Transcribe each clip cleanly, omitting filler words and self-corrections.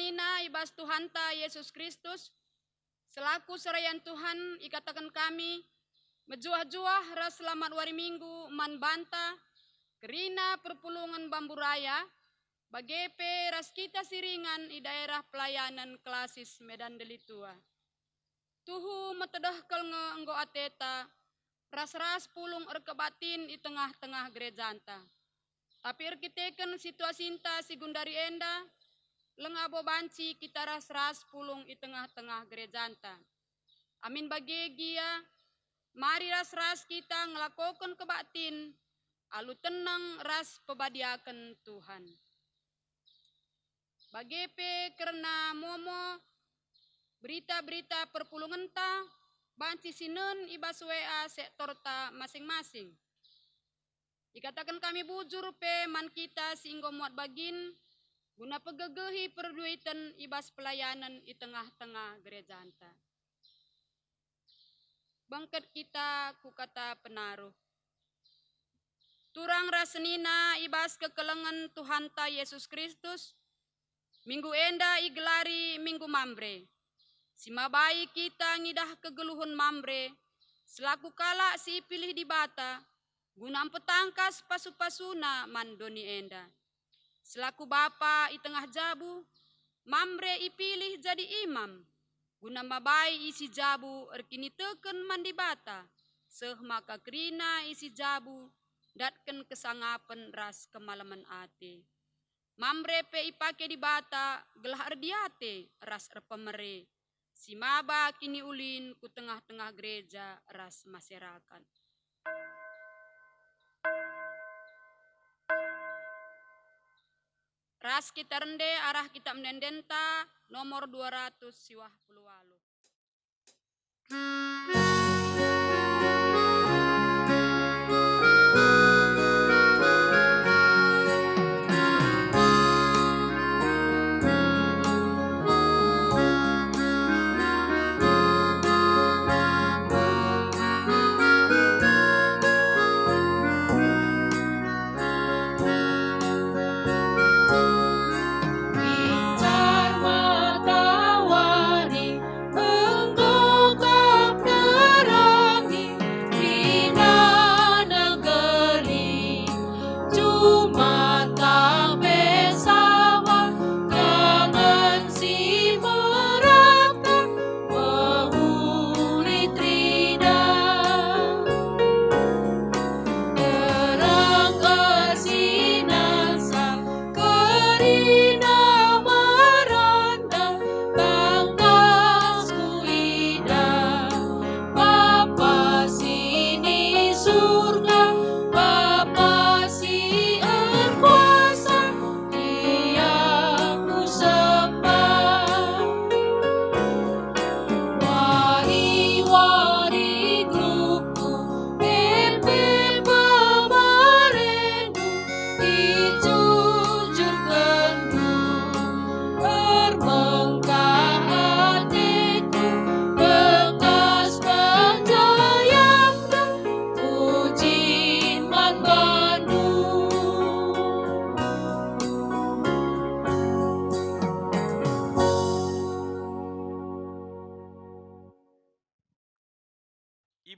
senina ibas Tuhan ta Yesus Kristus, selaku serayan Tuhan ikatakan kami, mejuah-juah ras selamat wari minggu man banta, kerina perpulungan bambu raya, bagepe ras kita siringan di daerah pelayanan klasis Medan Delitua. Tuhu metedah nge enggo ateta, ras-ras pulung erkebatin di tengah-tengah gerejanta. Tapi erkiteken situasinta si gundari enda, lengabo banci kita ras-ras pulung di tengah-tengah gerejanta. Amin bagegia, mari ras-ras kita ngelakokan kebatin, alu tenang ras pebadiakan Tuhan. Bagepe karena momo berita-berita perpulungan ta, banci sinun ibas WA sektor ta masing-masing. Dikatakan kami bujur pe man kita singgo muat bagin, guna pegegehi perduitan ibas pelayanan di tengah-tengah gereja anta. Bangkat kita ku kata penaruh. Turang rasenina ibas kekelengan Tuhan ta Yesus Kristus, minggu enda igelari minggu mambre. Simabai kita ngidah kegeluhun mambre, selaku kala si pilih di bata, guna petangkas pasu-pasuna mandoni enda. Selaku bapa i tengah jabu, mambre ipilih jadi imam, guna mabai isi jabu erkini teken mandi bata, seh maka kerina isi jabu, datken kesangapan ras kemalaman ate. Mambre pe ipake di bata, gelah erdiate ras erpemere. Si maba kini ulin ku tengah-tengah gereja ras masyarakat. Ras kita rende arah kita mendendenta nomor 200 siwah puluwalu.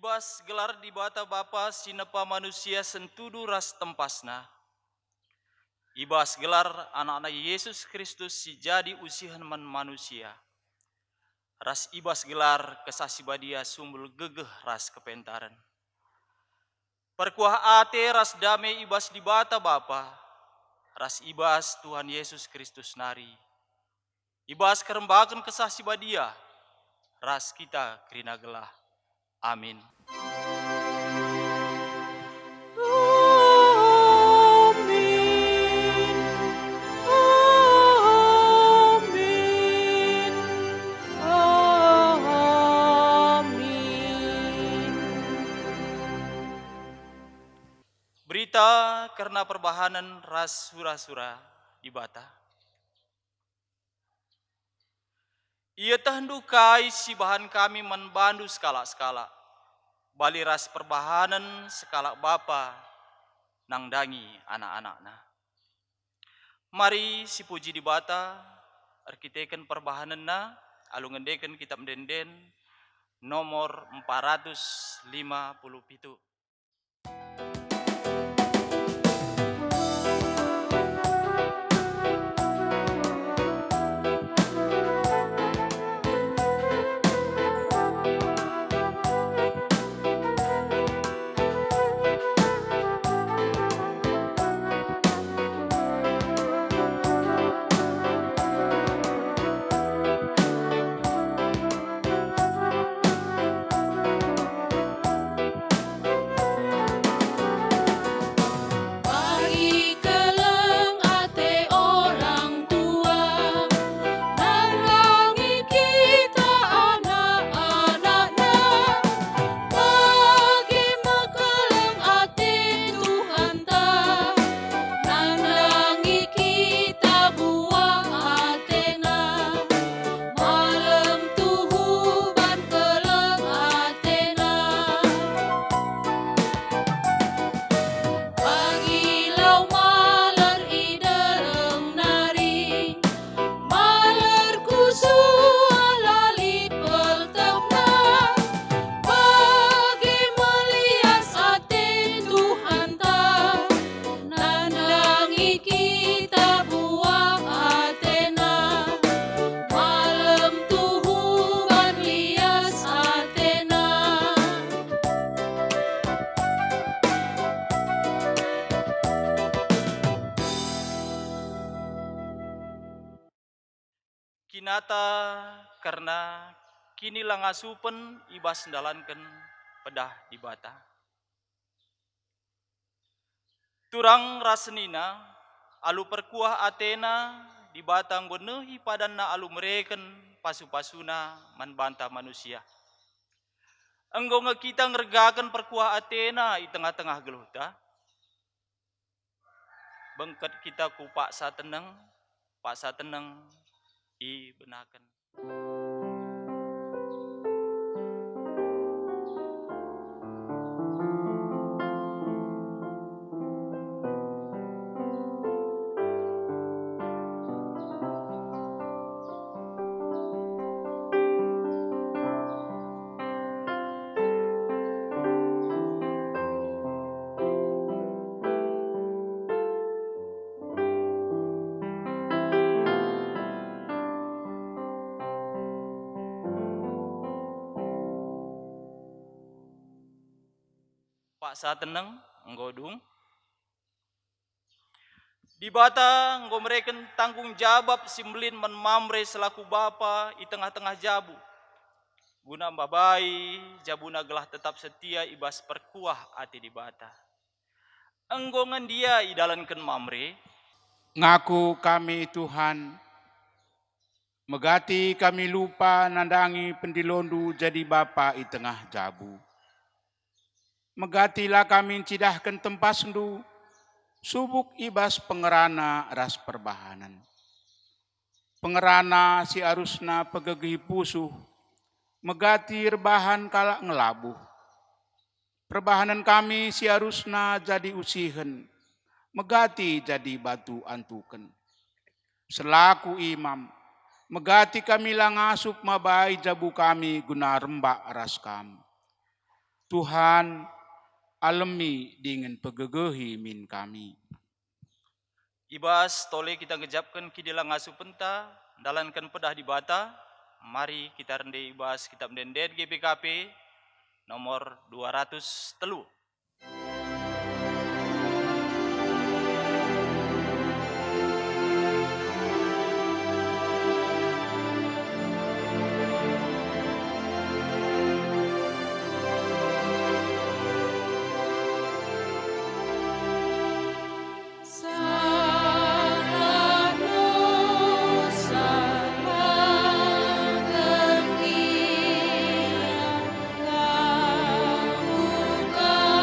Ibas gelar di bata Bapa sinepa manusia sentudu ras tempasna. Ibas gelar anak-anak Yesus Kristus si jadi usihan man manusia. Ras ibas gelar kesasibadia sumbul gegeh ras kepentaran. Perkuah ate ras dame ibas di bata Bapa. Ras ibas Tuhan Yesus Kristus nari. Ibas kerembakan kesasibadia. Ras kita kerina gelah. Amin. Berita karena perbahanan ras sura-sura di bata. Ia tahandukai si bahan kami menbandu skala-skala. Bali ras perbahanan skala bapa nangdangi anak-anakna. Mari si puji di bata, arkiteken perbahananna alu ngendeken kitab denden nomor 457. Kinata karena kini langasupen ibas ndalanken pedah di bata. Turang rasenina alu perkuah Athena di batang benehi padanna alu mereken pasu-pasuna manbanta manusia. Enggo kita ngergakan perkuah Athena di tengah-tengah geluta. Bengket kita ku Pak Sateneng i benaken. Pak Sateneng nggodung di bata nggo mereken tanggung jawab simblin menmamre selaku bapa i tengah-tengah jabu. Guna babai jabuna gelah tetap setia ibas perkuah ati di bata. Enggo ngendia i dalanken mamre. Ngaku kami Tuhan, megati kami lupa nandangi pendilondu jadi bapa i tengah jabu. Megatilah kami cidahkan tempasndu, subuk ibas pengerana ras perbahanan. Pengerana si arusna pegegih pusuh, megati rebahan kalak ngelabuh. Perbahanan kami si arusna jadi usihen, megati jadi batu antuken. Selaku imam, megati kami langasup mabai jabu kami guna rembak ras kami. Tuhan, alemi dingin pegegehi min kami. Ibas tole kita ngejapkan kidila ngasupenta, dalankan pedah di bata. Mari kita rende ibas kitab denden GPKP nomor 203. Kau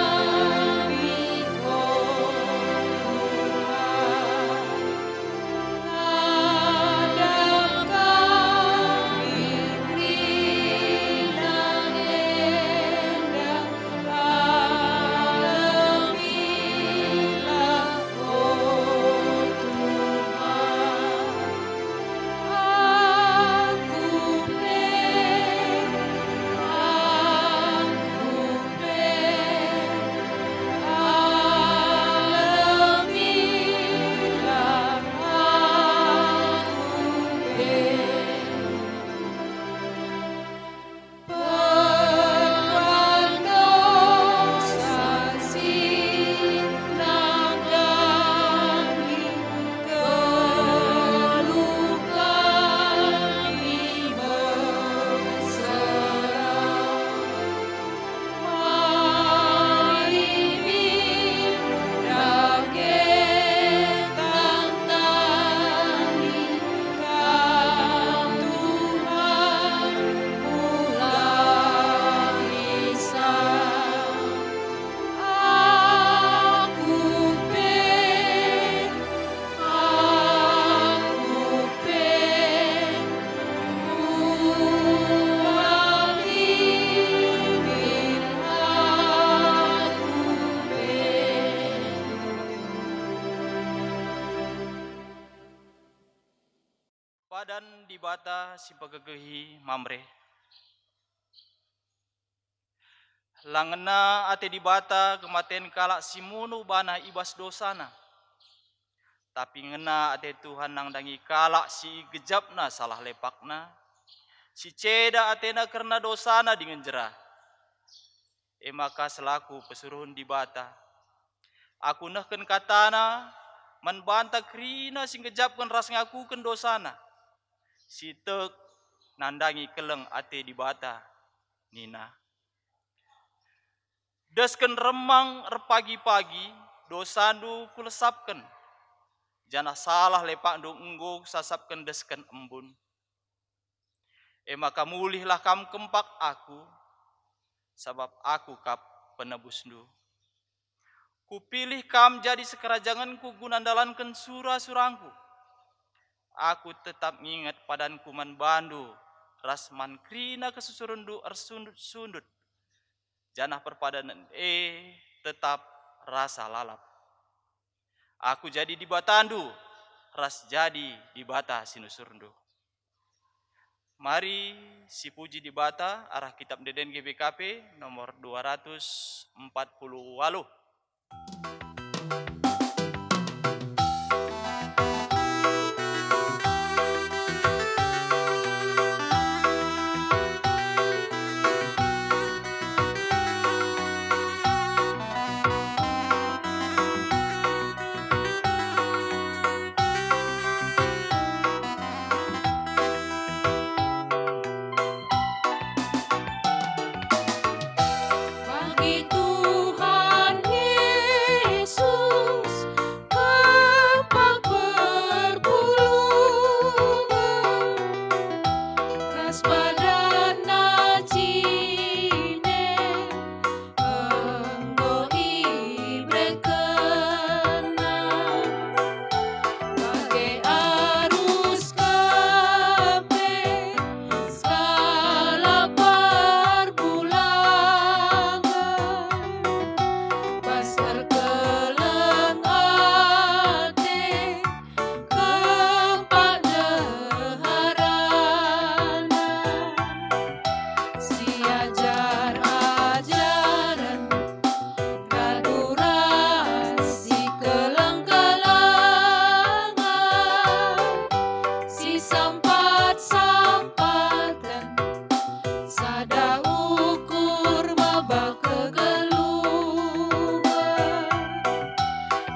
Badan di bata si pagegehi mamre. Langena ate di bata kematen kalak si munu bana ibas dosana. Tapi ngena ate Tuhan nang dangi kalak si gejapna salah lepakna. Si ceda atena karena dosana dengan jerah. Maka selaku pesuruhun di bata. Aku nahken katana menbanta krina sing gejapkan ras ngakuken dosana. Si tek nandangi keleng ate di bata nina. Desken remang repagi-pagi dosandu kulesapken. Jana salah lepak du enggo sasapken desken embun. Maka mulihlah kam kempak aku, sebab aku kap penebusnu. Kupilih kam jadi sekerajanganku gunandalankan surah-surangku. Aku tetap ngingat padanku man bandu, rasman krina kesusurundu ersundut-sundut. Janah perpadanan tetap rasa lalap. Aku jadi di batandu, ras jadi di bata sinusurndu. Mari si puji di bata arah kitab Deden GBKP nomor 240. Bagi Tuhan Yesus kempak berpulungan, ras badan najine enggo ibre kena, bagai arus kape segala perbulangan, pas terkeleng ate kempak deharana, si ajar-ajaran kaduras si keleng-kelengan, si sampat-sampatan sada ukur maba kegelungan,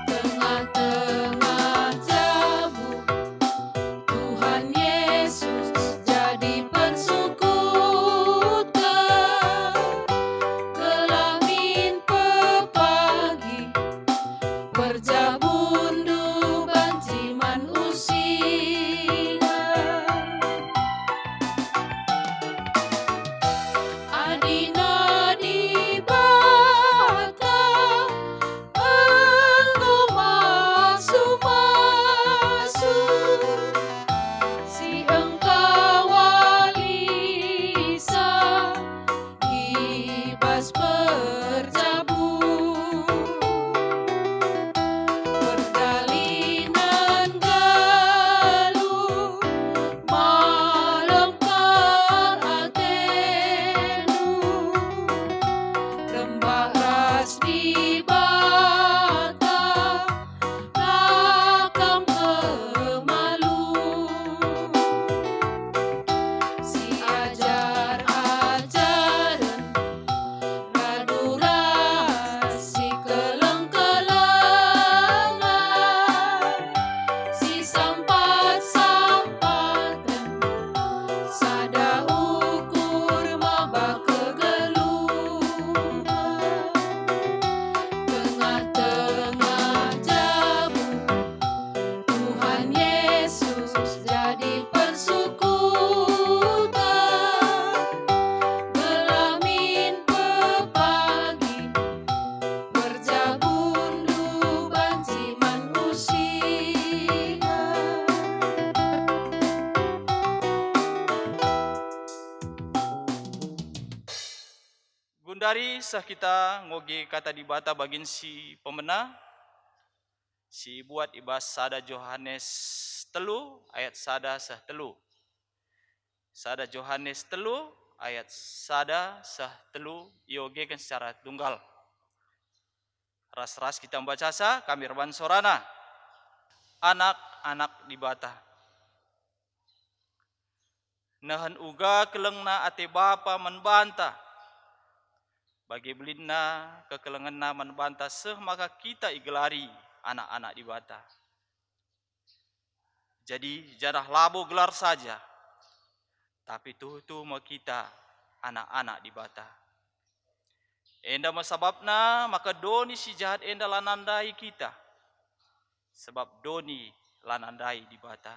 tengah-tengah jamu Tuhan Yesus jadi persekutuan, kelamin pepagi berjabundu banjiman usia. Adina di bata enggo masuk-masuk, si engkau walisa ibas berjabung, perdalinan galuh malengkar atenu, rembak ras di bata nakam kemalu, si ajar-ajaran kaduras si keleng-kelengan, si sampat-sampatan sada ukur maba kegelungan, tengah-tengah jamu Tuhan Yesus jadi persekutuan, kelamin pepagi berjabundu banjiman usia. Gundari sah kita ngoge kata di bata bagin si pemena. si buat ibas sada Yohanes telu ayat sada sah telu. Sada Yohanes telu ayat sada sah telu iogekan secara tunggal. Ras-ras kita membaca sa kami reban sorana. Anak-anak di bata. Nahan uga kelengna ate bapa menbanta. Bagi belinna kekelengan na menbanta seh maka kita igelari anak-anak di bata. Jadi janah labo gelar saja. Tapi tuh mau kita anak-anak di bata. Enda masababna maka doni si jahat enda lanandai kita. Sebab doni lanandai di bata.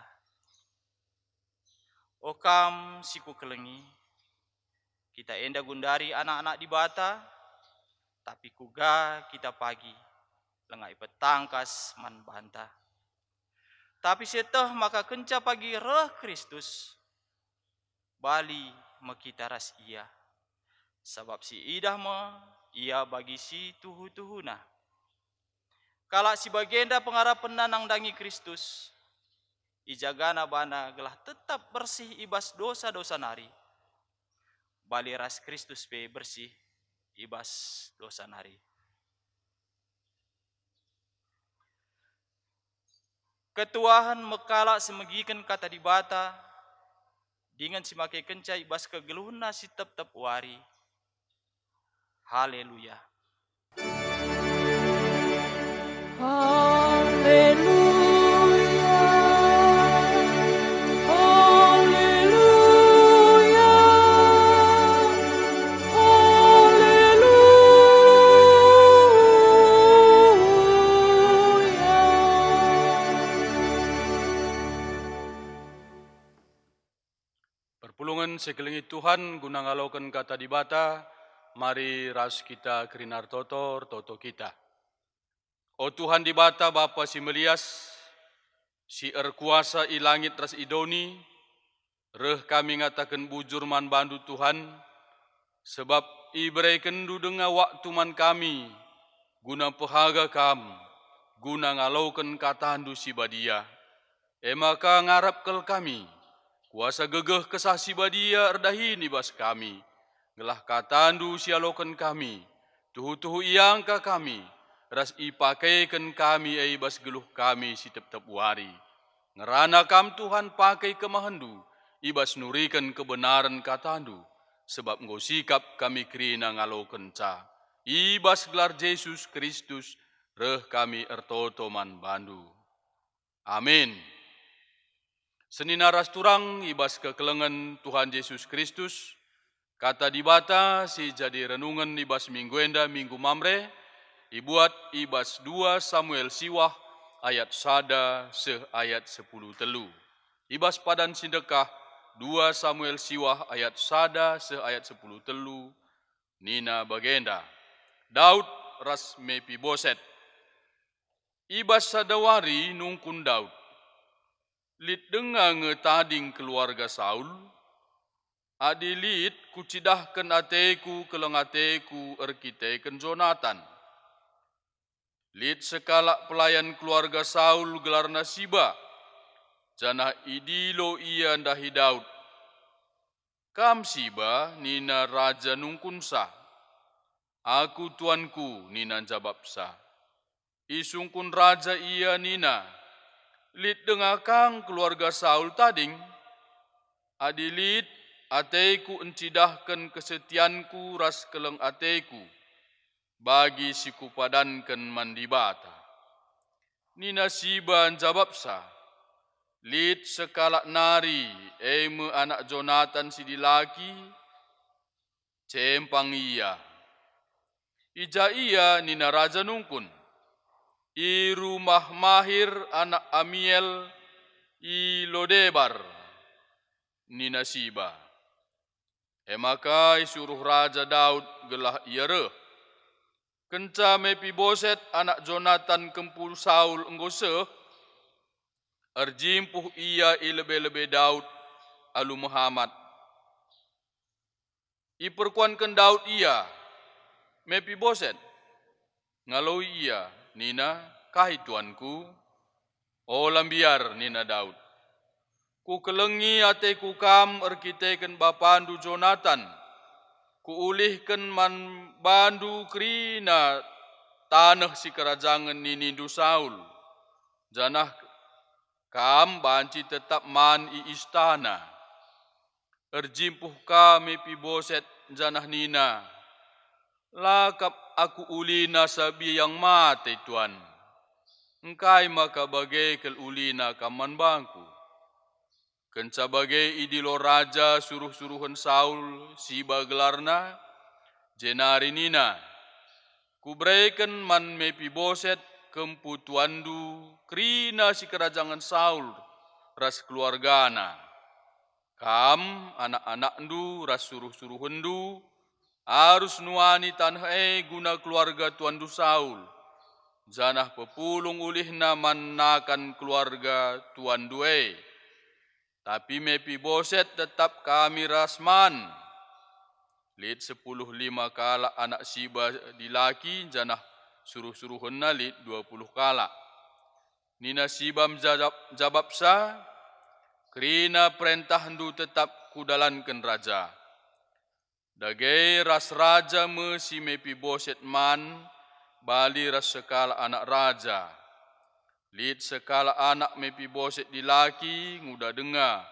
Okam siku kelengi. Kita enda gundari anak-anak di bata. Tapi kuga kita pagi. Lengai petangkas man banta. Tapi setah maka kenca pagi reh Kristus. Bali mekita ras ia. Sebab si idah ia bagi si tuhu-tuhuna. Kala si bagenda pengharapan nang dangi Kristus. Ijagana bana gelah tetap bersih ibas dosa-dosa nari. Bali ras Kristus pe bersih ibas dosa nari. Ketuahan mekala semegikan kata di bata. Dengan si make kenca ibas kegeluhun si tep-tep wari. Haleluya. Haleluya. Haleluya. Perpulungan sekelingi Tuhan guna ngalaukan kata di bata, mari ras kita kerinar toto kita. O Tuhan di bata Bapa si melias, si erkuasa i langit ras idoni, reh kami ngatakan bujur man bandu Tuhan, sebab i bereken du denga waktu man kami, guna pehaga kam, guna ngalaukan katahandu si badia. Maka ngarap kel kami, kuasa gegeh kesah si badia erdahi nibas kami, gelah katandu si alokan kami, tuhu-tuhu iangka kami, ras ipakaikan kami bas geluh kami si tep-tep wari. Ngerana kam Tuhan pakai kemahandu, ibas nurikan kebenaran katandu, sebab ngau sikap kami kerina ngalokan ca. Ibas gelar Yesus Kristus, reh kami ertoto man bandu. Amin. Senina ras turang ibas kekelengan Tuhan Yesus Kristus, kata di bata si jadi renungan ibas minggu enda minggu mamre, ibuat ibas 2 Samuel siwah ayat sada seh ayat 10 telu. Ibas padan sindekah 2 Samuel siwah ayat sada seh ayat 10 telu. Nina bagenda. Daud ras Mefiboset. Ibas sadawari nungkun Daud. Lid denga ngetading keluarga Saul. Adilit kucidahkan ateku keleng ateku erkiteken Jonathan. Lid sekala pelayan keluarga Saul gelarna Siba. Janah idilo ia ndahi Daud. Kam Siba nina raja nungkunsa. Aku tuanku nina jababsa. Isungkun raja ia nina. Lid dengakang keluarga Saul tading. Adilit ateku encidahkan kesetianku ras keleng ateku. Bagi siku padankan mandibata. Nina Siba jawabsa. Lid sekala nari eme anak Jonathan si dilaki. Cempang iya. Ija iya nina raja nungkun. I rumah Mahir anak Amiel i Lodebar. Nina Siba. Maka suruh raja Daud gelah ia reh. Kenca Mefiboset anak Jonathan kempul Saul enggoseh, erjimpuh ia ilebe-lebe Daud alu Muhammad. Iperkuankan Daud ia, Mefiboset, ngalau ia, nina Kahit tuanku, o lambiar Nina Daud. Ku kelengi ate ku kam erkiteken bapandu Jonathan. Ku ulihkan man bandu kerina tanah si kerajangan Ninindu Saul. Janah kam banci tetap man i istana. Erjimpuh kami Mefiboset janah Nina. Lakap aku ulina sabi yang mati tuan. Engkai maka bagai kel ulina kaman bangku. Kenca bagai idilo raja suruh-suruhan Saul siba gelarna. Jenari Nina. Kubreiken man Mefiboset kempu tuandu kerina si kerajangan Saul ras keluargana. Kam anak-anakndu ras suruh-suruhendu harus nuani tanah guna keluarga tuandu Saul. Janah pepulung ulihna mannakan keluarga tuandu Tapi Mefiboset tetap kami rasman. Lid 10 kala anak Siba dilaki janah suruh-suruhenna lid 20 kala. Nina Sibam jababsa, kerina perintah ndu tetap kudalankan raja. Dagai ras raja si Mefiboset man, bali ras sekala anak raja. Lid sekala anak Mefiboset dilaki nguda denga,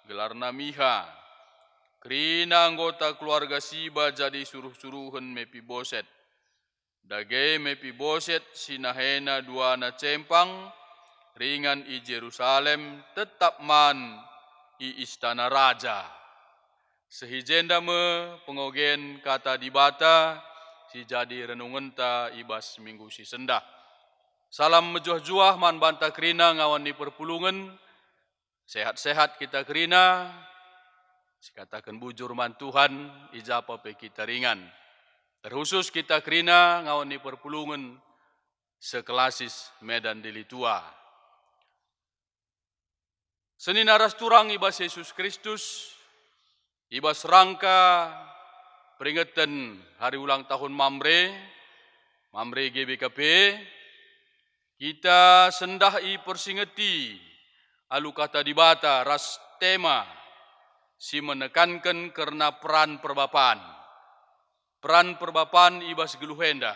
gelarna Miha. Kerina anggota keluarga Siba jadi suruh-suruhan Mefiboset. Dagai Mefiboset sinahena duana cempang, ringan i Jerusalem tetap man i istana raja. Sehijenda pengogen kata dibata, si jadi renungenta ibas minggu si sendah. Salam mejuah-juah man banta kerina ngawan ni perpulungan, sehat-sehat kita kerina, sikatakan bujur man Tuhan, ijapa pe kita ringan. Terkhusus kita kerina ngawan ni perpulungan, sekelasis Medan Delitua. Senin aras turang ibas Yesus Kristus, ibas rangka peringatan hari ulang tahun Mamre GBKP, kita sendah i persingeti alu kata dibata ras tema si menekankan karena peran perbapaan. Peran perbapaan ibas geluhenda.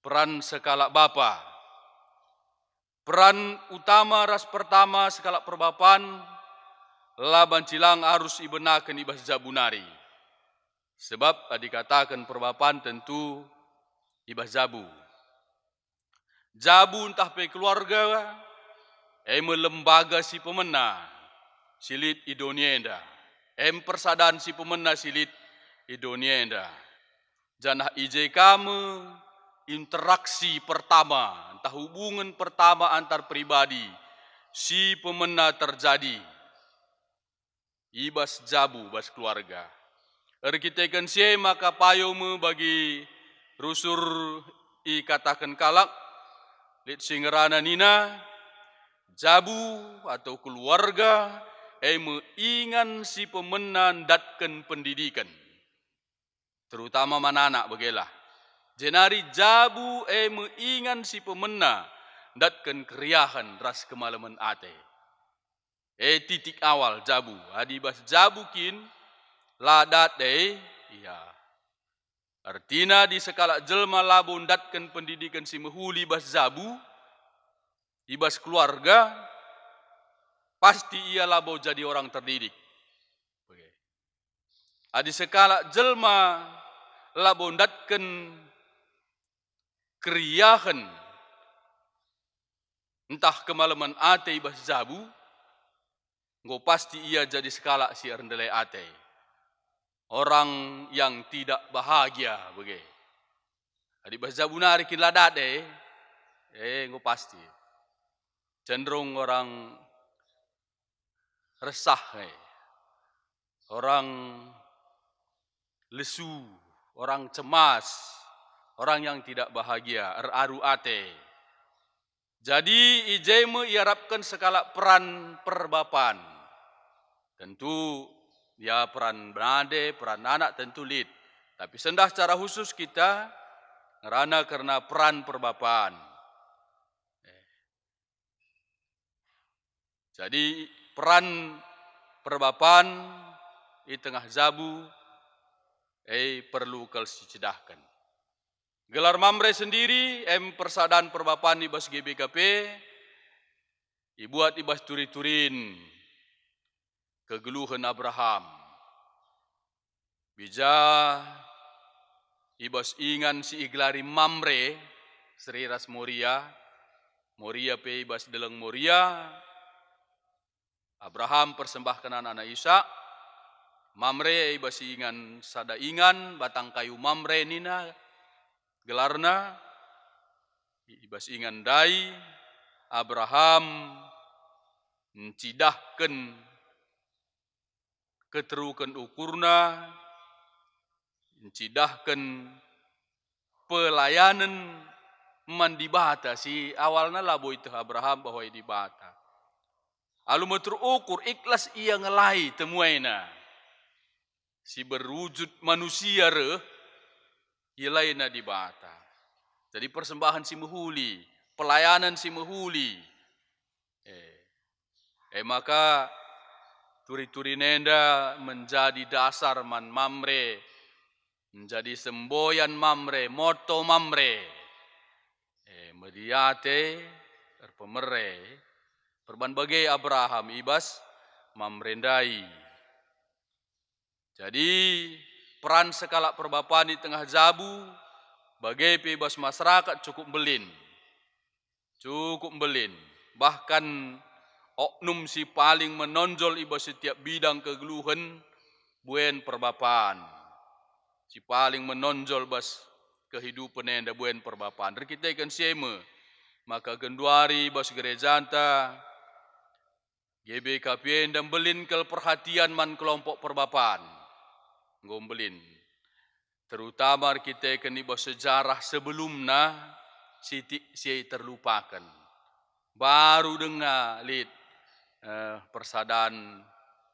Peran sekala bapa. Peran utama ras pertama sekala perbapaan laban cilang harus ibenakan ibas jabunari. Sebab dikatakan perbapaan tentu ibas jabu. Jabu entah pe keluarga, lembaga si pemena, silit idonienda. Persadaan si pemena silit idonienda. Janah ije kamu interaksi pertama, entah hubungan pertama antar pribadi, si pemena terjadi. Ibas jabu, bas keluarga. Erkitekan sie maka payomu bagi rusur i katakan kalak, lit singerana Nina, jabu atau keluarga, ingan si pemena datkan pendidikan. Terutama mananak bagelah. Jenari jabu ingan si pemena datkan keriahan ras kemalaman ate. Titik awal jabu. Adibas jabu kin ladat iya. Artina di sekala jelma labun datkan pendidikan si mehuli bas jabu, ibas keluarga, pasti ia labo jadi orang terdidik. Adi sekala jelma labun datkan keriahan, entah kemalaman ate ibas jabu, ngo pasti ia jadi sekala si rendelai ate. Orang yang tidak bahagia bege. Adi ibas jabu narikin ladat ngo pasti. Cenderung orang resah orang lesu, orang cemas, orang yang tidak bahagia, eraru ate. Jadi ijeme iarapkan sekala peran perbapaan. Tentu ya peran benade, peran anak tentu lid. Tapi sendah secara khusus kita ngerana karena peran perbapaan. Jadi peran perbapaan di tengah zabu perlu kalsicidahkan. Gelar mamre sendiri persadaan perbapaan di bas GBKP dibuat di bas turi-turin kegeluhan Abraham. Bija ibas ingan si iglari mamre Sri Ras Moria pe ibas deleng Moria. Abraham persembahkan anak Ishak. Mamre ibas ingan sada ingan batang kayu mamre nina gelarna ibas ingan dai Abraham mencidahkan keterukan ukurna, mencidahkan pelayanan mandibata si awalnya labo itu Abraham bahwa dibata. Alu terukur ikhlas ia ngelai temuaina. Si berwujud manusia ilaina dibata. Jadi persembahan si mehuli, pelayanan si mehuli. Maka turi-turi nenda menjadi dasar man mamre, menjadi semboyan mamre, moto mamre. Mediate terpemere perbanbagai Abraham ibas mamrendai. Jadi peran sekala perbapaan di tengah zabu bagai pibas masyarakat cukup belin. Bahkan oknum si paling menonjol ibas setiap bidang kegeluhan buen perbapaan. Si paling menonjol bas kehidupan yang buen perbapaan. Kita ikan siema maka genduari bas gereja anta GBKP dan belin kel perhatian man kelompok perbapaan. Ngombelin. Terutama kita ikan ibas sejarah sebelumnya si terlupakan. Baru dengar lid persadaan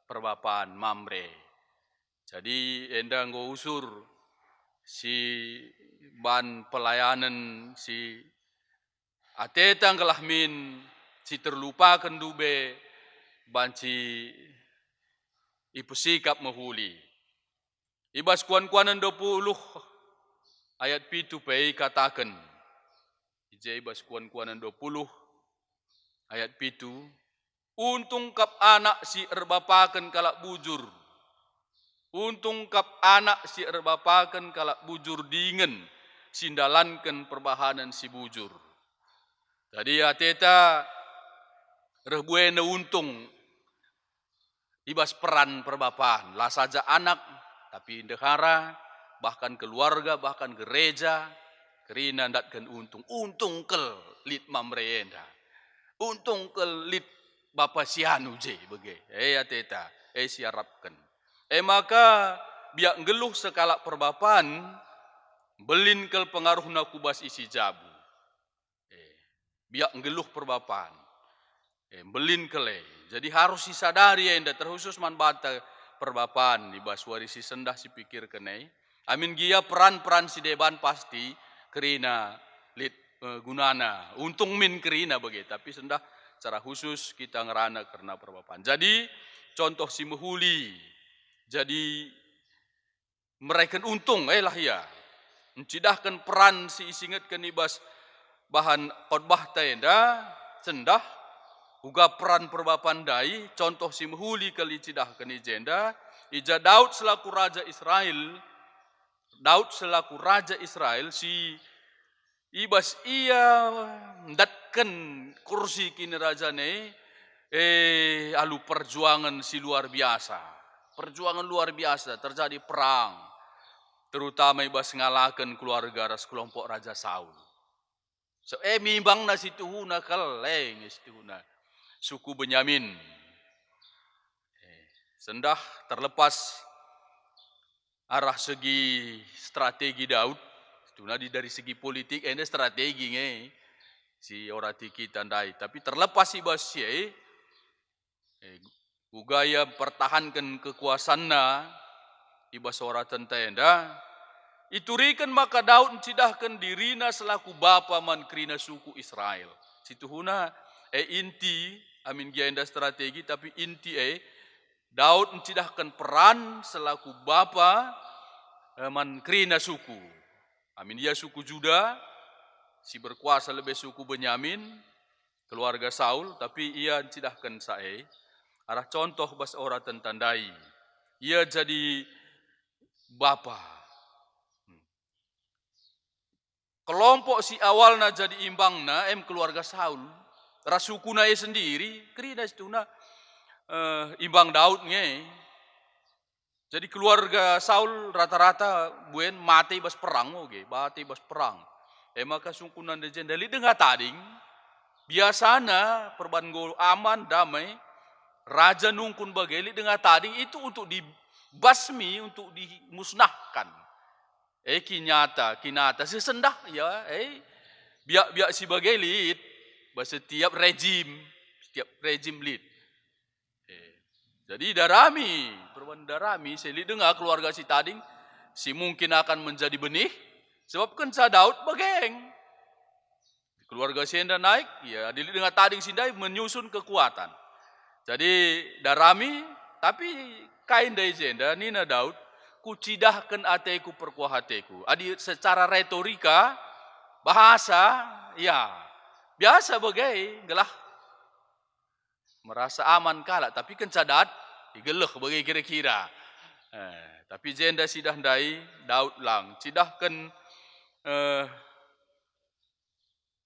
perbapaan mamre. Jadi endang go usur si ban pelayanan si atetang kelahmin si terlupakan dube banci ipusikap mahuli. Ibas kuan-kuanan 20 ayat pitu pei katakan. Ije ibas kuan-kuanan 20 ayat pitu. Untung kap anak si erbapakan kalak bujur. Untung kap anak si erbapakan kalak bujur dingin. Sindalankan perbahanan si bujur. Jadi ateta rebuena untung. Ibas peran perbapaan. Lah saja anak, tapi dehara, bahkan keluarga, bahkan gereja. Kerina ndatkan untung. Untung kel lit mamreenda. Untung kel lit Bapak sianu je bagi. Ateta. Siarapkan. Maka biak ngeluh sekala perbapaan. Belin kel pengaruh nakubas isi jabu. Biak ngeluh perbapaan. Belin kele. Jadi harus disadari yang terkhusus man bata perbapaan di baswari si sendah si pikir kenai. Amin gia peran-peran si deban pasti kerina lit gunana. Untung min kerina bagi. Tapi sendah secara khusus kita ngerana karena perbapaan. Jadi contoh si mehuli. Jadi mereka untung lah ya. Mencidahkan peran si isingatkan ibas bahan khotbah tenda sendah uga peran perbapaan dai contoh si mehuli kali cidahkan ijenda ija Daud selaku raja Israel si ibas ia mendatkan kursi kini rajane alu perjuangan si luar biasa terjadi perang terutama ibas ngalakan keluarga ras kelompok Raja Saul. So mimbang na situhuna kaleng situhuna suku Benyamin. Sendah terlepas arah segi strategi Daud, situhuna dari segi politik ini strategi si orati kita tandai. Tapi terlepas ibas ugaya pertahankan kekuasaanna ibas oratan tenda Iturikan maka Daud cidahkan dirina selaku bapa man krina suku Israel. Situ huna inti amin gianda strategi tapi inti Daud mencidahkan peran selaku bapa man krina suku. Amin dia suku Juda, si berkuasa lebih suku Benyamin, keluarga Saul, tapi ia mencidahkan sae. Arah contoh bas ora tentandai. Ia jadi bapa. Kelompok si awalna jadi imbangna keluarga Saul. Rasukuna sendiri, krina situna imbang Daud nge. Jadi keluarga Saul rata-rata buen mati bas perang oge, mati bas perang. Maka sungkunan dejen dali dengar tading. Biasana perbanggol aman damai, raja nungkun bageli dengar tading itu untuk dibasmi, untuk dimusnahkan. Kinata sesendah ya biak si bagai lead setiap rejim lead. Jadi darami saya dengar keluarga si tading si mungkin akan menjadi benih sebab kan sa Daud bageng. Keluarga si enda naik ya dili dengar tading sindai menyusun kekuatan. Jadi darami tapi kain dari senda nina Daud kucidahkan ateku perkuah hatiku. Adi secara retorika, bahasa, ya biasa bagai gelah merasa aman kalah, tapi kan cadat gelah bagai kira-kira. Tapi jenda sidah dai Daud lang cidahkan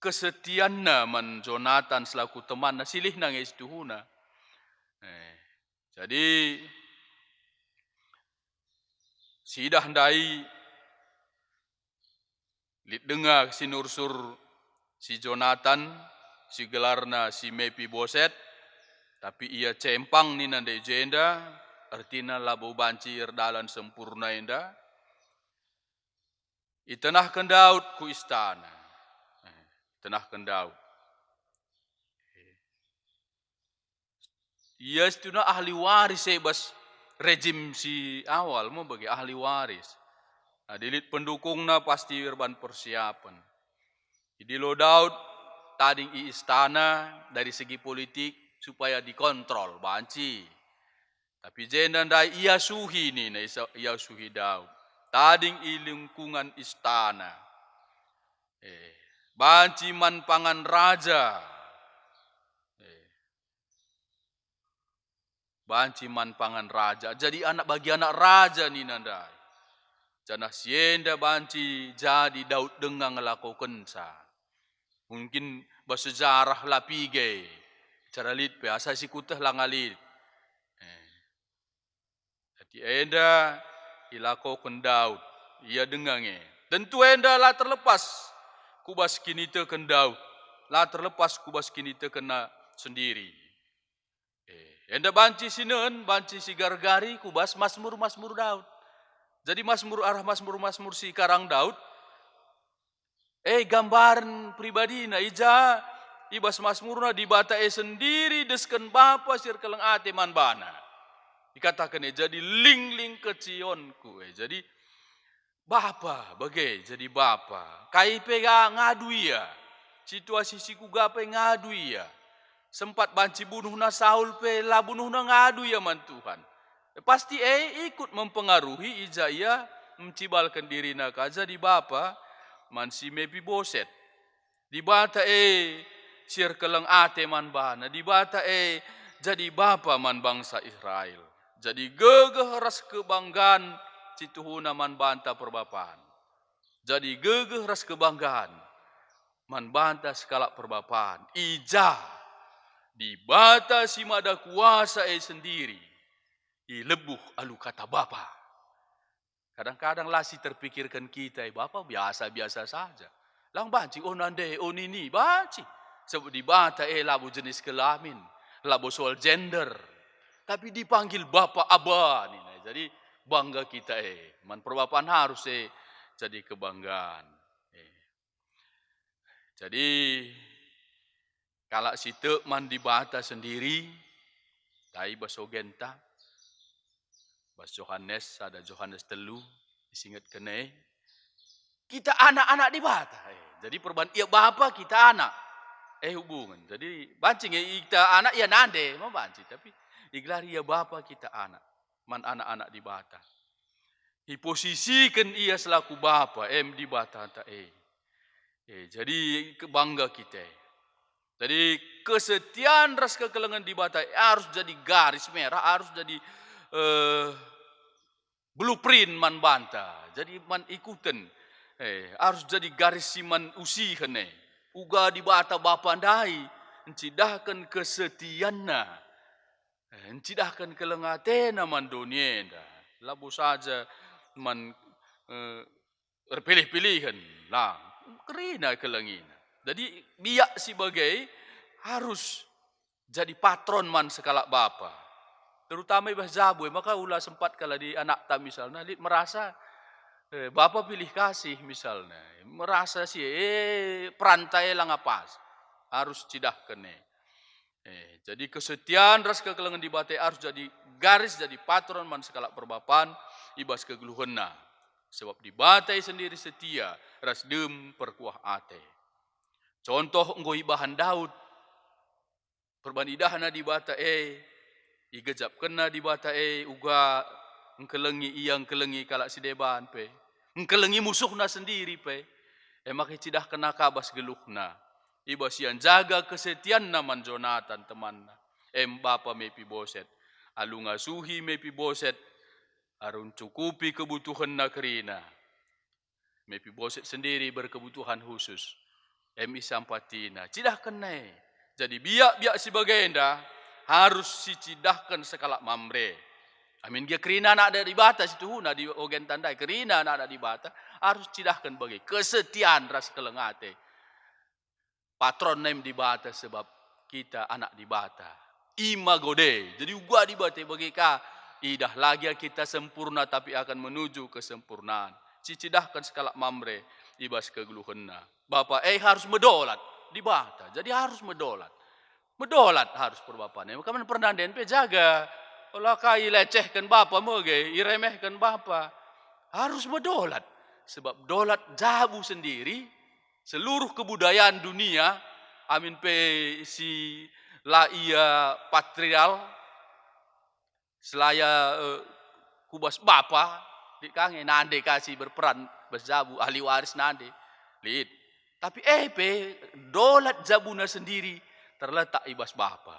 kesetianna man Jonathan selaku teman silih nangis tuhuna. Jadi sidah ndai lid dengar si nursur si Jonathan si gelarna si Mephiboset tapi ia cempang ni nande jenda artina labo banci dalan sempurna enda itenahkan Daud ku istana itenahkan Daud ia istuna ahli waris bas rejim si awal mau bagi ahli waris. Nah, dilit pendukungnya pasti irban persiapan. Jadi lo Daud tading i istana dari segi politik supaya dikontrol banci. Tapi jendan dai ia suhi ni ia suhi Daud. Tading i lingkungan istana. Banci man pangan raja. Banci man pangan raja. Jadi anak bagi anak raja ni nandai. Janah sienda banci jadi Daud dengang ngelakukan sa. Mungkin bersejarah lapige. Cara lid biasa si kutah langalit. Jadi enda ilakukan Daud. Ia dengange. Tentu enda lah terlepas. Kubas kini teken Daud. Lah terlepas kubas kini tekena sendiri. Enda banci sinen, banci si gargari, kubas Mazmur Daud. Jadi Mazmur si karang Daud. Gambaran pribadi na ija, ibas Mazmurna dibata sendiri, desken bapa sir keleng ate man bana. Dikatakan jadi ling kecionku. Jadi bapa, bagai jadi bapa. Kai pega ngadui ya. Situasi siku gape ngadui ya. Sempat banci bunuhna Saul pe lah bunuhna ngadu ya man Tuhan. Pasti ikut mempengaruhi ija ia mencibalkan dirina kaza di bapa man si Mephiboset. Di bata sir keleng ate man bana. Di bata jadi bapa man bangsa Israel. Jadi gegeh ras kebanggaan situhuna man banta perbapaan. Jadi gegeh ras kebanggaan man banta skala perbapaan. Ija di bata si mada kuasa sendiri. I lebuh alu kata bapa. Kadang-kadang lasi terpikirkan kita, bapa biasa-biasa saja. Lang banci, nande, nini, banci. Sebab di bata labu jenis kelamin. Labu soal gender. Tapi dipanggil bapa abah. Jadi bangga kita Man perbapaan harus jadi kebanggaan. Jadi kalau situ man dibata sendiri, tai basogenta, bas Yohanes ada Yohanes telu, disingat kene, kita anak-anak di bata. Jadi perubahan ia bapa kita anak. Hubungan. Jadi bancing kita anak ya nande mau bancing tapi iglari ya bapa kita anak. Man anak-anak di bata. Posisikan ia selaku bapa di bata ta jadi kebangga kita. Jadi kesetiaan ras kekelengan di bata harus jadi garis merah, harus jadi blueprint man banta. Jadi man ikutan. Harus jadi garis siman usihan uga di bata bapa andai encidahkan kesetianna. Encidahkan kelengatena man donienda. Labu saja man pilih-pilihan lah kerina kelengina. Jadi biak sebagai harus jadi patron man sekala bapa. Terutama ibah zabu maka ulah sempat kalau di anak tak misalnya merasa bapa pilih kasih misalnya merasa sih perantai lang apas harus cidahkan jadi kesetiaan ras kekelengan di bate harus jadi garis jadi patron man sekala perbapan ibas kegeluhena sebab di bate sendiri setia ras dem perkuah ate. Contoh enggo ibahan Daud perbandidahna di bata igejap kena di bata uga engkelengi iyang kelengi kalak si deban pe engkelengi musuhna sendiri pe maka cidah kena kabas geluhna ibas yang jaga kesetian naman Jonathan temanna bapa mepi boset alunga suhi mepi boset arun cukupi kebutuhan nakerina mepi boset sendiri berkebutuhan khusus isampatina cidah kena jadi biak sebagai enda harus dicidahkan sekala mamre. Amin dia kerina nak ada di batas itu huna di ogen tandai kerina nak ada di batas harus cidahkan bagi kesetiaan ras kelengate. Patron name di batas sebab kita anak di bata. Imagode. Jadi gua di bata bagi ka idah lagi kita sempurna tapi akan menuju kesempurnaan. Cicidahkan sekala mamre ibas kegeluhena. Bapak harus medolat di bata. Jadi harus medolat. Medolat harus perbapanya. Maka mana pernah DNP jaga. Kalau kai lecehkan bapa moge, iremehkan bapa. Harus medolat. Sebab dolat jabu sendiri. Seluruh kebudayaan dunia. Amin pe si laia patrial. Selaya kubas bapa. Di kange nande kasih berperan berjabu. Ahli waris nande. Lid. Tapi pe dolat jabuna sendiri. Terletak ibas bapa.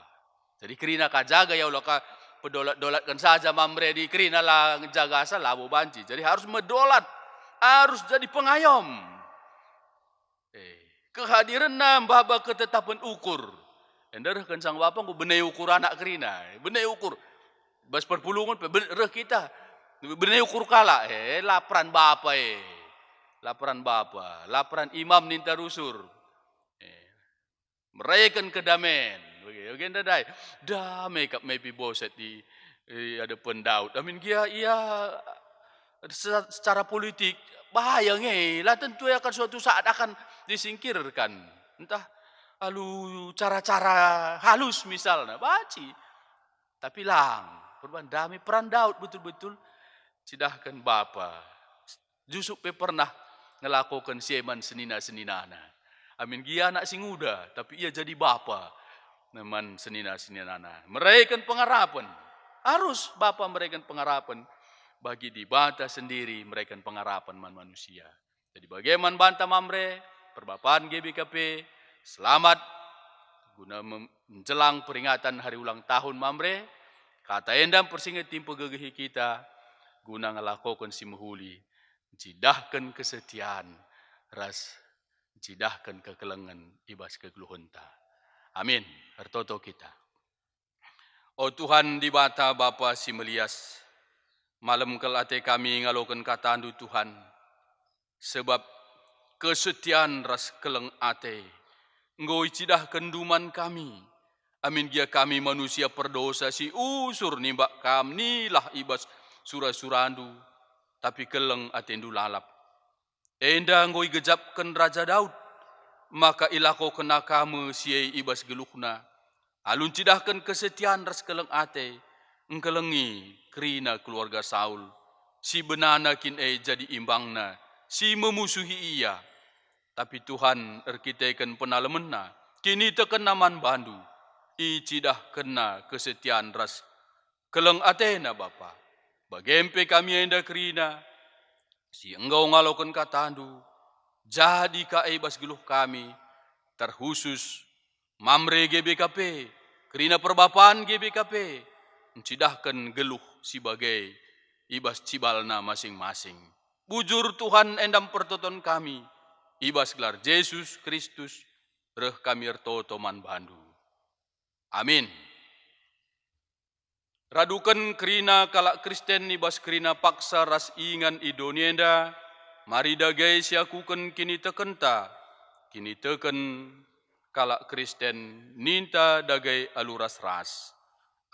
Jadi kerina ka jaga ya Allah ka pedolat-dolatkan saja mamre di kerina lah jaga asal labu banci. Jadi harus medolat. Harus jadi pengayom. Kehadiran bapa ketetapan ukur. Endarah kan sang bapa ku benai ukur anak kerina. Benai ukur. Bas perpulungan reh kita. Benai ukur kala. Laparan bapa Laparan bapa. Laparan imam ninta rusur. Merayakan kedamaian. Oke, dadai. Damai kap maybe boset di ada pendaud. Amin ia secara politik bahaya lah tentu akan suatu saat akan disingkirkan. Entah lalu cara-cara halus misalnya baci. Tapi korban damai peran Daud betul-betul cidahkan bapa. Jusuk pernah ngelakukan sieman senina-seninana. Amin dia anak sing muda, tapi ia jadi bapa. Naman senina-seninana. Merayakan pengharapan. Harus bapa merayakan pengharapan. Bagi di bata sendiri merayakan pengharapan manusia. Jadi bagaimana banta mamre, perbapaan GBKP, selamat guna menjelang peringatan hari ulang tahun mamre. Kata endam persingat timpa gegehi kita guna ngelakukan si muhuli. Cidahkan kesetiaan ras cidahkan kekelengan ibas kegeluhenta. Amin. Bertoto kita. Oh Tuhan di bata Bapa si melias. Malam kelate kami ngalokan kata andu Tuhan. Sebab kesetiaan ras keleng ate. Ngoi cidahkan duman kami. Amin dia kami manusia perdosa si usur nimbak kami lah ibas surah-surandu. Tapi keleng atendu lalap. Enda ngoi gejapkan Raja Daud. Maka ilako kena kamu siai ibas geluhna. Alun cidahkan kesetiaan ras keleng ate. Engkelengi kerina keluarga Saul. Si benana kin jadi imbangna. si memusuhi ia. Tapi Tuhan erkitekan penalemenna, kini teken naman bandu, icidah kena kesetiaan ras keleng atena Bapa. Bagempe kami enda kerina, si engkau ngalokan katandu, jadi kaibas geluh kami, terkhusus Mamre GBKP, kerina perbapaan GBKP, mencidahkan geluh sebagai ibas cibalna masing-masing. Bujur Tuhan endam pertoton kami, ibas gelar Yesus Kristus, reh kami ertoto man bandu. Amin. Radukan kerina kalak Kristen ibas kerina paksa ras ingan idonienda, mari dagai siakuken kini tekenta, kini teken kalak Kristen ninta dagai aluras ras.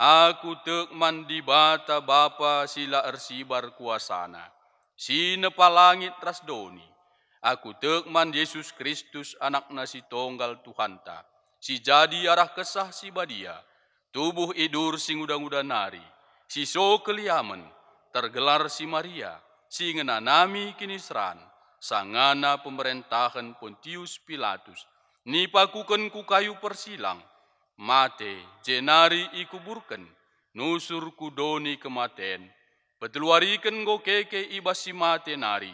Aku tek mandi bata Bapa sila ersibar kuasana, si nepalangit ras doni. Aku tek man Yesus Kristus anak nasi tonggal Tuhanta, si jadi arah kesah si badia, tubuh idur sing udang-udang nari, si so keliamen, tergelar si Maria, si ngenanami kinisran, sangana pemerintahan Pontius Pilatus, nipakuken ku kayu persilang, mate jenari ikuburken, nusur kudoni kematen, peteluariken go keke ibasi mate nari,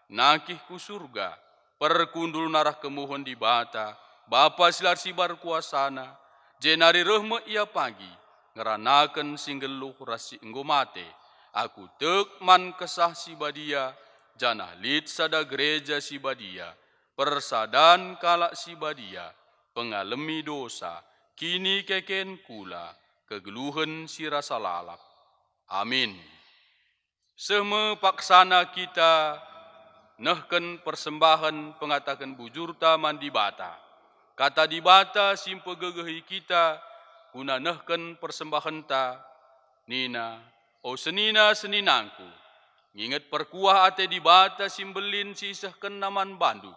nakih ku surga, perkundul narah kemuhon di bata, Bapa silar sibar kuasana, jenari rehme ia pagi, ngeranaken singgeluh rasi enggo mate, aku tek man kesah si badia, janah lit sada gereja si badia, persadan kalak si badia, pengalemi dosa, kini keken kula, kegeluhan si rasa lalap. Amin. Seme paksana kita, nehken persembahan pengatakan bujurta mandi bata. Kata di bata simpe gegehi kita, guna nehken persembahan ta, nina, o senina seninangku, nginget perkuah ate di bata simbelin sisahken naman bandu,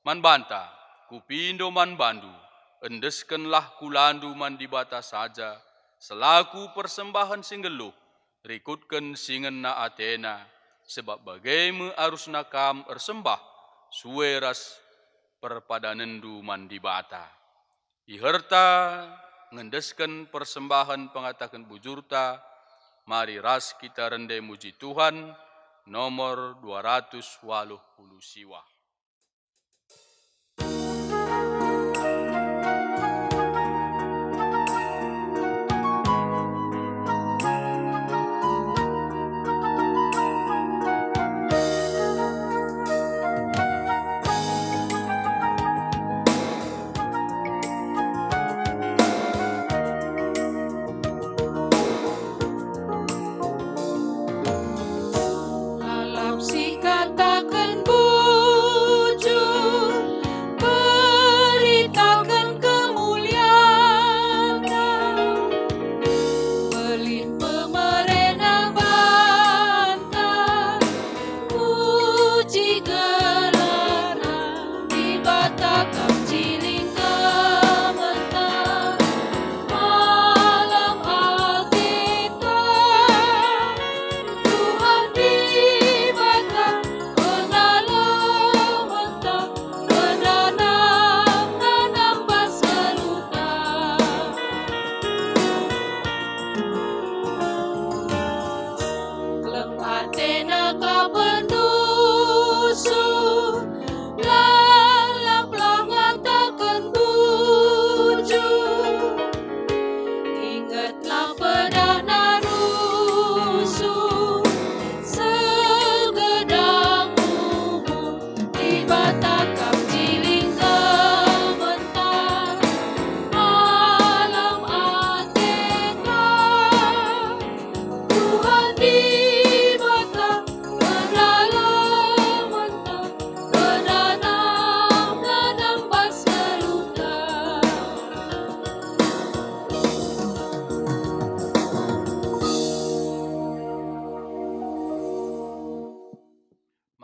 man banta, kupindo man bandu, endeskenlah kulandu man di bata saja, selaku persembahan singgeluh, rikutken singen na atena, sebab bagaimana arus nakam ersembah, sueras perpadanendu mandi bata. Iherta ngendesken persembahan pengatakan bujurta, mari ras kita rende muji Tuhan, nomor 280 siwa. Lalap si katakan bujur, beritakan kemuliaan Pelih pemerintah bantah, puji gelarna, dibatakan ciling kementah, malam Alkitab, Tuhan dibata, penala mentah, menanam baseluta. Klem atena ka pendusu, lalap langatakan bujur, ingatlah pedah narusu, segedang umum, dibatakan ciling kementah, malam Alkitab, Tuhan dibata, menala mentah, menanam baseluta.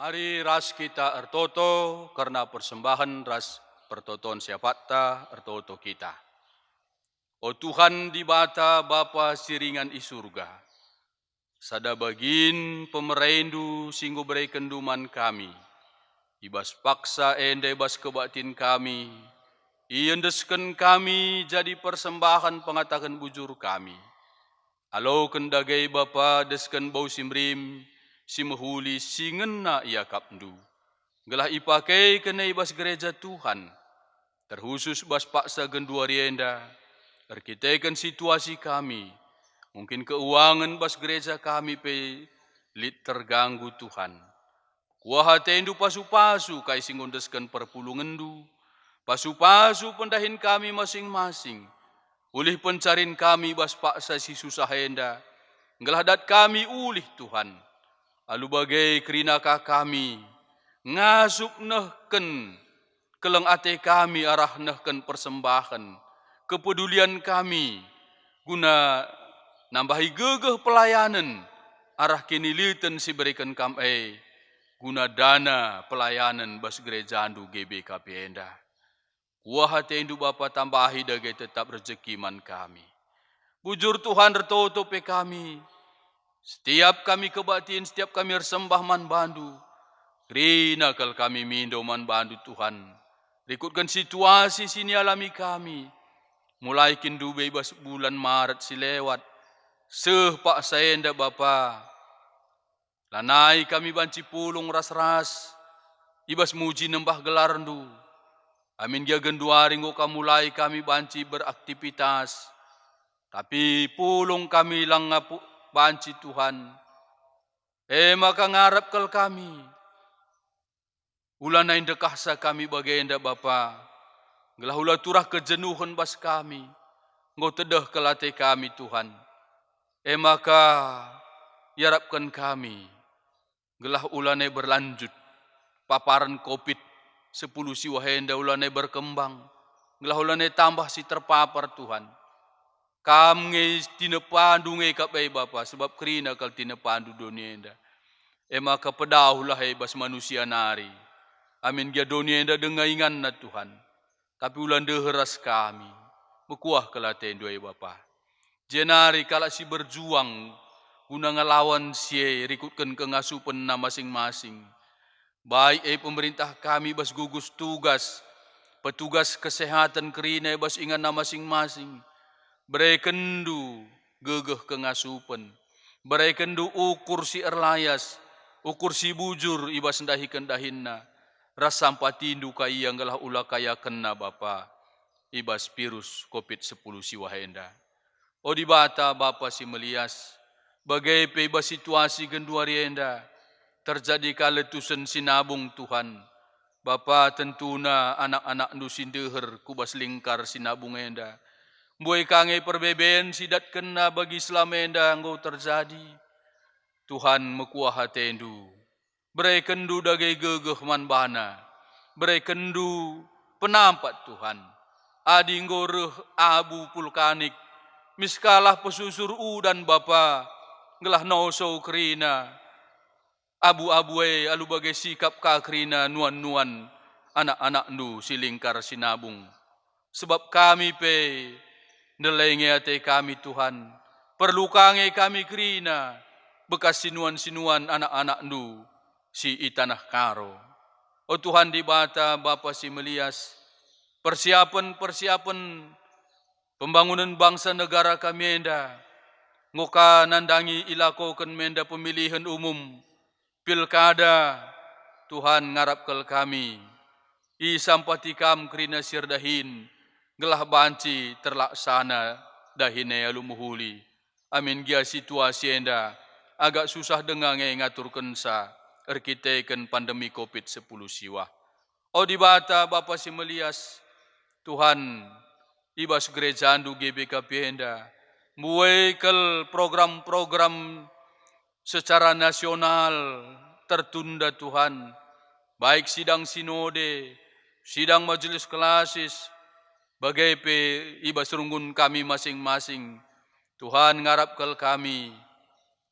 Mari ras kita ertoto, karena persembahan ras pertoton siapata ertoto kita. O Tuhan di bata Bapa siringan i surga, sada bagin pemereindu singgo beri kenduman kami, Ibas paksa ende bas kebatin kami, iendesken kami jadi persembahan pengatakan bujur kami. Alo kendagai Bapa desken bau simrim, si mehuli singena ia kapndu. Gelah ipakai kena ibas gereja Tuhan, terkhusus bas paksa genduarienda, erkiteken situasi kami, mungkin keuangan bas gereja kami pe lit terganggu Tuhan. Kuah tendu pasu-pasu kai singondeskan perpulungendu, pasu-pasu pendahin kami masing-masing, ulih pencarin kami bas paksa si susah enda, ngeladat kami ulih Tuhan, alu bagai kerinaka kami, ngasup nehken, keleng ate kami arah nehken persembahan, kepedulian kami, guna nambahi gegeh pelayanan, arah kini liten si berikan kami, guna dana pelayanan bas gereja andu GBKP enda. Kuah tendu Bapa tambahi dagai tetap rezeki man kami. Bujur Tuhan retoto pe kami. Setiap kami kebatin, setiap kami bersembah man bandu. Rina kal kami mindo man bandu Tuhan. Rikutkan situasi sini alami kami. Mulai kindu bebas bulan Maret si lewat. Seh pak saenda Bapa. Lanai kami banci pulung ras-ras, ibas muji nembah gelarndu. Amin dia genduari ngoka mulai kami banci beraktivitas. Tapi pulung kami lang banci Tuhan. Maka ngarap kal kami. Ulah nain dekahsa kami bagenda Bapa. Gelah ulah turah kejenuhan bas kami. Ngau tedah kelate kami Tuhan. Maka yarapkan kami. Gelah ulane berlanjut, paparan COVID-10 si wahenda ulane berkembang, gelah ulane tambah si terpapar Tuhan. Kami tinepandu ngekapai Bapa, sebab kerina kal tinepandu dunia enda. Maka pedahulah bas manusia nari. Amin gia dunia enda dengaingan na Tuhan. Tapi ulan deheras kami, mekuah kelaten dua Bapa. Jenari kala si berjuang, guna ngelawan sie rikutkan kengasupan na masing-masing. Baik pemerintah kami bas gugus tugas, petugas kesehatan kerina bas ingan na masing-masing. Berekendu gegeh kengasupan. Berekendu ukur si erlayas, ukur si bujur ibas ndahikan dahinna. Rasampatindu kai yang gelah ulah kaya kena Bapa. Ibas virus COVID-10 si wahenda. O di bata Bapa si melias. Bagai peba situasi genduari enda terjadi kaletusan sinabung Tuhan. Bapa tentuna anak-anak nu sindeher kubas lingkar sinabung enda. Buai kange perbeben sidat kena bagi selama enda ngau terjadi. Tuhan mekuah hatendu. Berekendu dagai gegeh man bana. Berekendu penampat Tuhan. Adi ngoreh abu vulkanik. Miskalah pesusur udan Bapa. Ngelah noso kerina, abu-abu alu bagai sikap ka kerina nuan-nuan anak-anak nu silingkar sinabung. Sebab kami pe nelenge ate kami Tuhan, perlu kange kami kerina bekas sinuan-sinuan anak-anak nu si itanah karo. O Tuhan di bata Bapa si melias, persiapan pembangunan bangsa negara kami enda. Ngoka nandangi ilakokan menda pemilihan umum, pilkada, Tuhan ngarapkal kami. I sampatikam kerina sirdahin, gelah banci terlaksana dahine alumuhuli. Amin gia situasi enda, agak susah dengange ngaturkan sa, erkiteken pandemi COVID-10 siwa. O di bata Bapa si melias, Tuhan, ibas gereja andu GBKP enda, muaikel program-program secara nasional tertunda Tuhan. Baik sidang sinode, sidang majelis kelasis, bagai pe ibas runggun kami masing-masing. Tuhan ngarapkal kami.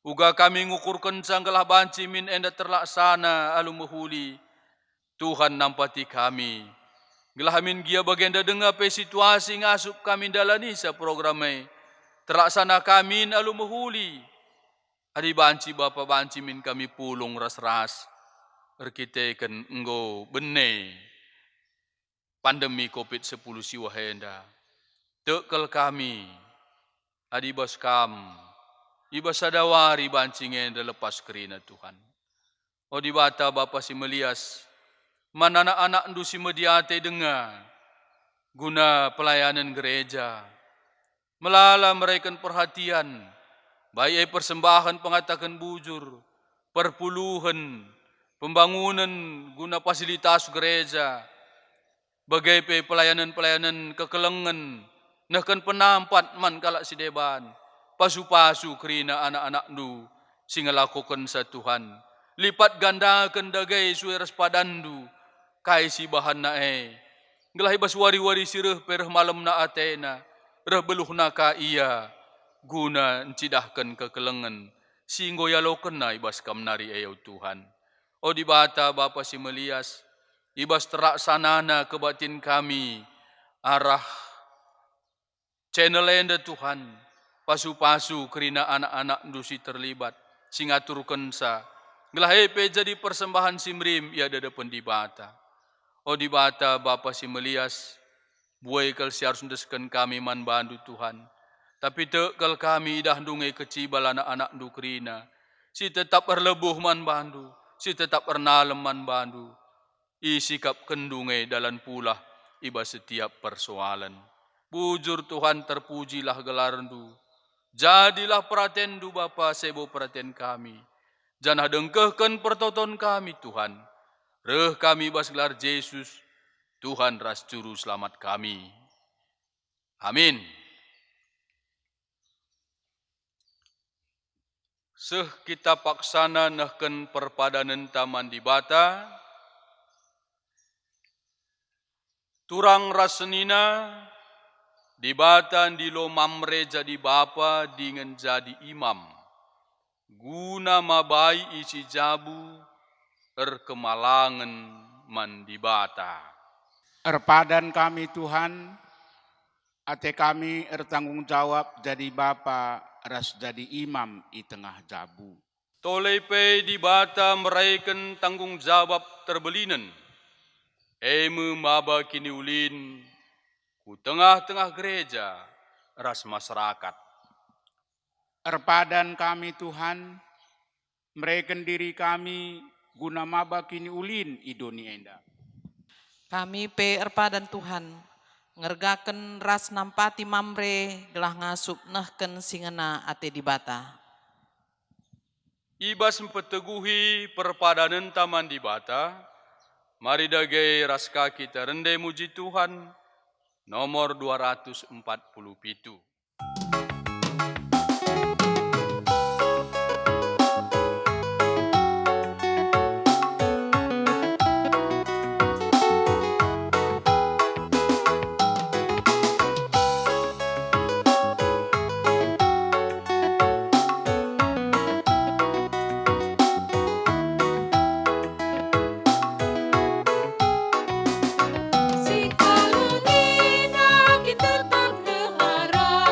Uga kami ngukurkan sanggalah banci min enda terlaksana alumuhuli. Tuhan nampati kami. Gelahamin gia bagenda dengar pe situasi ngasup kami dalani sa programai. Terlaksana kami alumuhuli. Adi banci Bapa banci min kami pulung ras-ras. kita kan enggo bene pandemi COVID-10 siwa henda. Tekal kami, adibas kam, ibas adawari bancingen da lepas kerina Tuhan. O di bata Bapa si melias, man anak-anak ndu si mediate dengar, guna pelayanan gereja, melala mereka perhatian, baik persembahan pengatakan bujur, perpuluhan, pembangunan guna fasilitas gereja, bagai pelayanan-pelayanan kekelengan, nahkan penampat man kalak si deban, pasu-pasu kerina anak-anak ndu, singa lakukan sa Tuhan, lipat gandakan dagai sueras padandu, kai si bahan nae, gelahi bas wari-wari sireh pereh malam na atena, reh beluh na ka iya, guna encidahkan kekelengan, singgo yalokan na ibas kamnari ayaw Tuhan. O di bata Bapa si melias, ibas terak sanana kebatin kami, arah channel enda Tuhan, pasu-pasu kerina anak-anak ndusi terlibat, singaturkan sa, gelahepe jadi persembahan simrim, ia ada di bata. O di bata Bapa si melias, buai kal si harus ndeskan kami man bandu Tuhan, tapi tekal kami dah dungai kecibal anak-anak ndu kerina, si tetap berlebuh man bandu, si tetap bernalem man bandu, isikap kendungai dalam pula iba setiap persoalan. Bujur Tuhan terpujilah gelarndu, jadilah perhatian du Bapa sebo perhatian kami, janah dengkehkan pertonton kami Tuhan, reh kami bas gelar Yesus, Tuhan ras juru selamat kami. Amin. Seh kita paksana nahken perpadanan taman di bata, turang rasenina, di bata di lo mamre jadi bapa dengan jadi imam, guna mabai isi jabu, kemalangan man di bata. Erpadan kami Tuhan, ate kami ertanggung jawab jadi bapa, ras jadi imam di tengah jabu. Tolepe di bata meraikan tanggung jawab terbelinan. Eme maba kini ulin, ku tengah-tengah gereja, ras masyarakat. Erpadan kami Tuhan, mereken diri kami guna maba kini ulin idoni enda. Kami pe erpadan Tuhan, ngergaken ras nampati mamre gelah ngasup nahken singena ate di bata. Ibas mempeteguhi perpadanan taman di bata, mari dagai ras kaki terendai muji Tuhan, nomor 247. Si karunina kita tak berharap.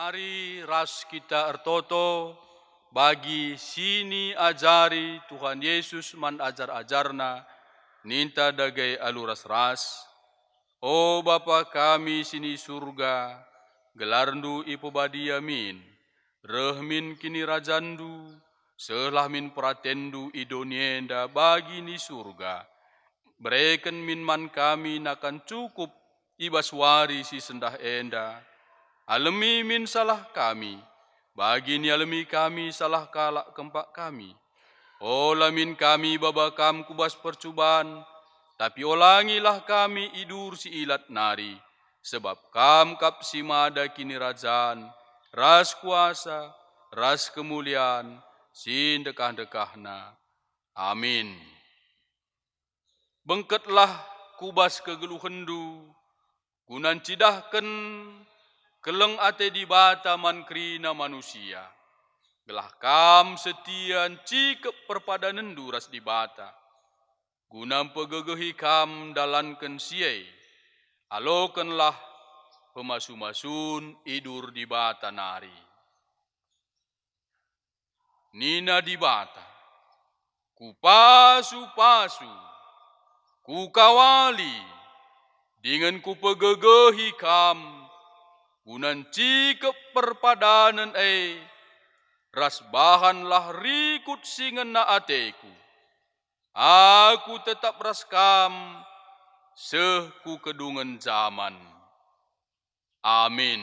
Mari ras kita ertoto bagi sini ajari Tuhan Yesus man ajar-ajarna ninta dagai aluras ras. O Bapa kami sini surga, gelarndu ipobadia min, rehmin kini rajandu, selah min pratendu idonienda bagi ni surga. Berikan min man kami nakan cukup ibaswari si sendah enda. Alemi min salah kami, bagi ni alemi kami salah kalak kempak kami. Ola min kami babakam kubas percubaan, tapi olangilah kami idur si ilat nari. Sebab kam kap si mada kini rajaan, ras kuasa, ras kemuliaan, sin dekah-dekahna. Amin. Bengketlah kubas kegeluhendu, gunan cidahken keleng ate di bata man krina manusia. Gelah kam setian cikep perpadanan duras di bata. Gunam pegegehi kam dalanken siai. Alokenlah pemasu-masun idur di bata nari. Nina di bata, ku pasu-pasu, ku kawali, dengan ku pegegehi kam, gunan cikep perpadanan ras bahanlah rikut singena ateku. Aku tetap ras kam, seh ku kedungan zaman. Amin.